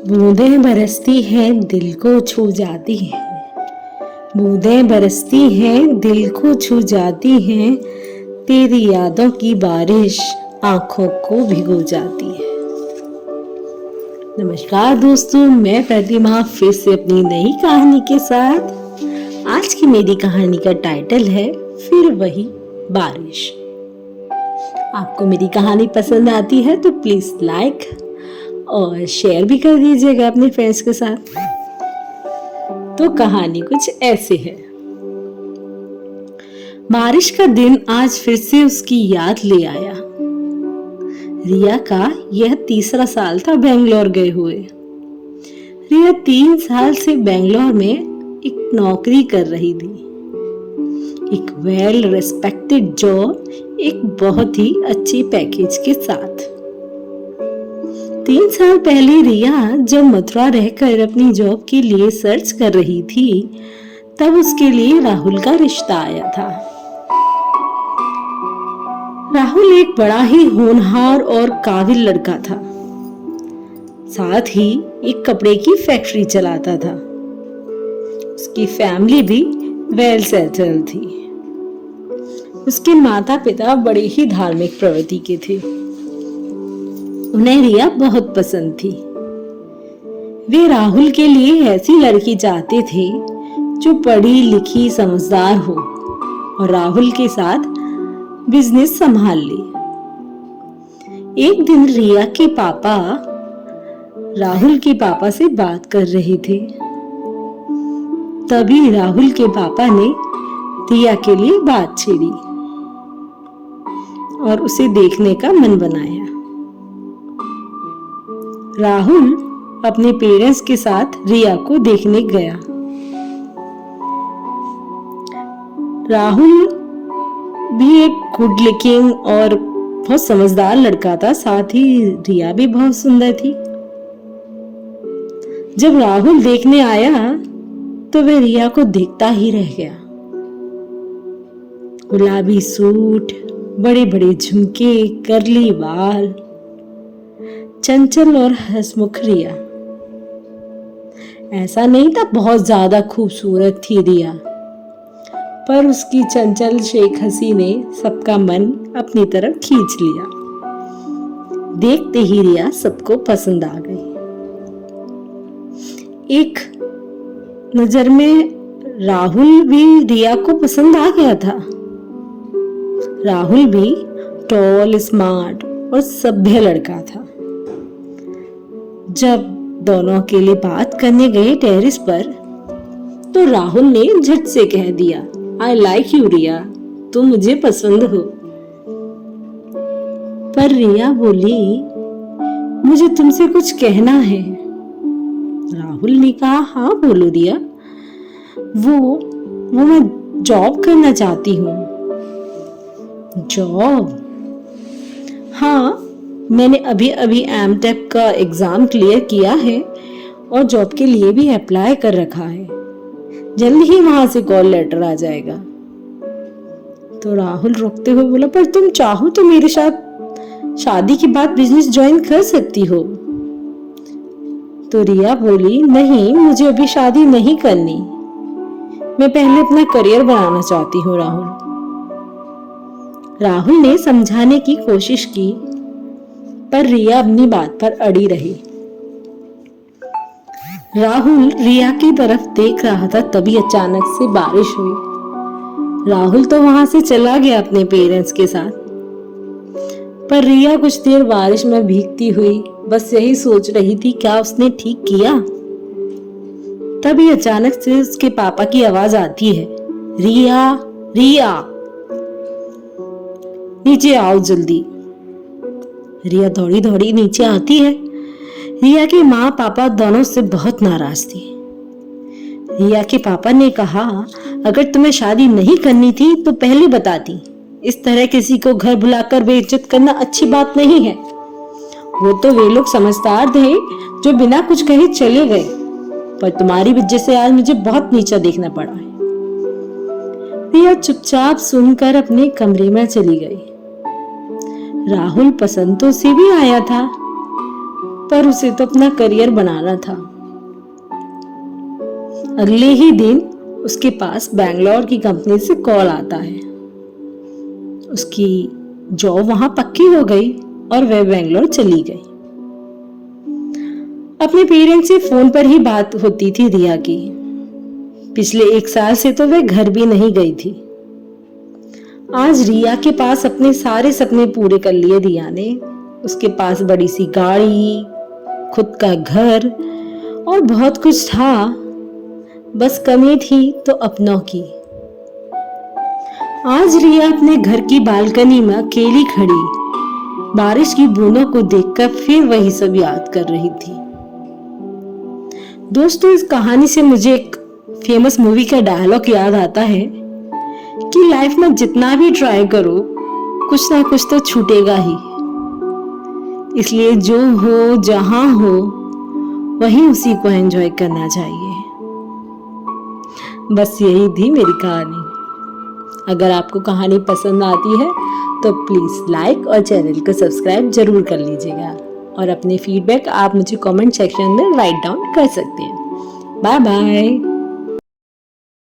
बूंदें बरसती हैं दिल को छू जाती हैं। बूंदें बरसती हैं दिल को छू जाती हैं। तेरी यादों की बारिश आंखों को भिगो जाती है। नमस्कार दोस्तों, मैं प्रतिमा फिर से अपनी नई कहानी के साथ। आज की मेरी कहानी का टाइटल है फिर वही बारिश। आपको मेरी कहानी पसंद आती है तो प्लीज लाइक और शेयर भी कर दीजिएगा अपने फ्रेंड्स के साथ। तो कहानी कुछ ऐसे है। बारिश का दिन आज फिर से उसकी याद ले आया। रिया का यह तीसरा साल था बेंगलोर गए हुए। रिया 3 साल से बेंगलोर में एक नौकरी कर रही थी, एक वेल रेस्पेक्टेड जॉब, एक बहुत ही अच्छी पैकेज के साथ। 3 साल पहले रिया जब मथुरा रहकर अपनी जॉब के लिए सर्च कर रही थी, तब उसके लिए राहुल का रिश्ता आया था। राहुल एक बड़ा ही होनहार और काबिल लड़का था। साथ ही एक कपड़े की फैक्ट्री चलाता था। उसकी फैमिली भी वेल सेटल थी। उसके माता पिता बड़े ही धार्मिक प्रवृत्ति के थे। उन्हें रिया बहुत पसंद थी। वे राहुल के लिए ऐसी लड़की चाहते थे जो पढ़ी लिखी समझदार हो और राहुल के साथ बिजनेस संभाल ले। एक दिन रिया के पापा राहुल के पापा से बात कर रहे थे। तभी राहुल के पापा ने रिया के लिए बात छेड़ी और उसे देखने का मन बनाया। राहुल अपने पेरेंट्स के साथ रिया को देखने गया। राहुल भी एक गुड लुकिंग और बहुत समझदार लड़का था, साथ ही रिया भी बहुत सुंदर थी। जब राहुल देखने आया तो वह रिया को देखता ही रह गया। गुलाबी सूट, बड़े बड़े झुमके, करली बाल, चंचल और हंसमुख रिया। ऐसा नहीं था बहुत ज्यादा खूबसूरत थी रिया, पर उसकी चंचल शेख हंसी ने सबका मन अपनी तरफ खींच लिया। देखते ही रिया सबको पसंद आ गई। एक नजर में राहुल भी रिया को पसंद आ गया था। राहुल भी टॉल, स्मार्ट और सभ्य लड़का था। जब दोनों अकेले बात करने गए टेरेस पर, तो राहुल ने झट से कह दिया, आई लाइक यू रिया, तुम मुझे पसंद हो। पर रिया बोली, मुझे तुमसे कुछ कहना है। राहुल ने कहा, हाँ बोलो रिया। वो मैं जॉब करना चाहती हूँ। जॉब? हाँ, मैंने अभी एमटेक का एग्जाम क्लियर किया है और जॉब के लिए भी अप्लाई कर रखा है। जल्द ही वहां से कॉल लेटर आ जाएगा। तो राहुल रोकते हुए बोला, पर तुम चाहो तो मेरे साथ शादी के बाद बिजनेस ज्वाइन कर सकती हो। तो रिया बोली, नहीं, मुझे अभी शादी नहीं करनी। मैं पहले अपना करियर बनाना चाहती हूँ। राहुल ने समझाने की कोशिश की, पर रिया अपनी बात पर अड़ी रही। राहुल रिया की तरफ देख रहा था, तभी अचानक से बारिश हुई। राहुल तो वहां से चला गया अपने पेरेंट्स के साथ, पर रिया कुछ देर बारिश में भीगती हुई बस यही सोच रही थी, क्या उसने ठीक किया। तभी अचानक से उसके पापा की आवाज आती है, रिया, रिया, नीचे आओ जल्दी। रिया दौड़ी दौड़ी नीचे आती है। रिया के माँ पापा दोनों से बहुत नाराज थी। रिया के पापा ने कहा, अगर तुम्हें शादी नहीं करनी थी तो पहले बताती। इस तरह किसी को घर बुलाकर बेइज्जत करना अच्छी बात नहीं है। वो तो वे लोग समझदार थे जो बिना कुछ कहे चले गए, पर तुम्हारी वजह से आज मुझे बहुत नीचा देखना पड़ा है। रिया चुपचाप सुनकर अपने कमरे में चली गई। राहुल पसंद तो उसे भी आया था, पर उसे तो अपना करियर बनाना था। अगले ही दिन उसके पास बैंगलोर की कंपनी से कॉल आता है। उसकी जॉब वहां पक्की हो गई और वह बैंगलोर चली गई। अपने पेरेंट्स से फोन पर ही बात होती थी रिया की। पिछले 1 साल से तो वह घर भी नहीं गई थी। आज रिया के पास अपने सारे सपने पूरे कर लिए रिया ने। उसके पास बड़ी सी गाड़ी, खुद का घर और बहुत कुछ था। बस कमी थी तो अपनों की। आज रिया अपने घर की बालकनी में अकेली खड़ी बारिश की बूंदों को देखकर फिर वही सब याद कर रही थी। दोस्तों, इस कहानी से मुझे एक फेमस मूवी का डायलॉग याद आता है कि लाइफ में जितना भी ट्राई करो कुछ ना कुछ तो छूटेगा ही। इसलिए जो हो जहां हो वहीं उसी को एंजॉय करना चाहिए। बस यही थी मेरी कहानी। अगर आपको कहानी पसंद आती है तो प्लीज लाइक और चैनल को सब्सक्राइब जरूर कर लीजिएगा और अपने फीडबैक आप मुझे कमेंट सेक्शन में राइट डाउन कर सकते हैं। Bye bye.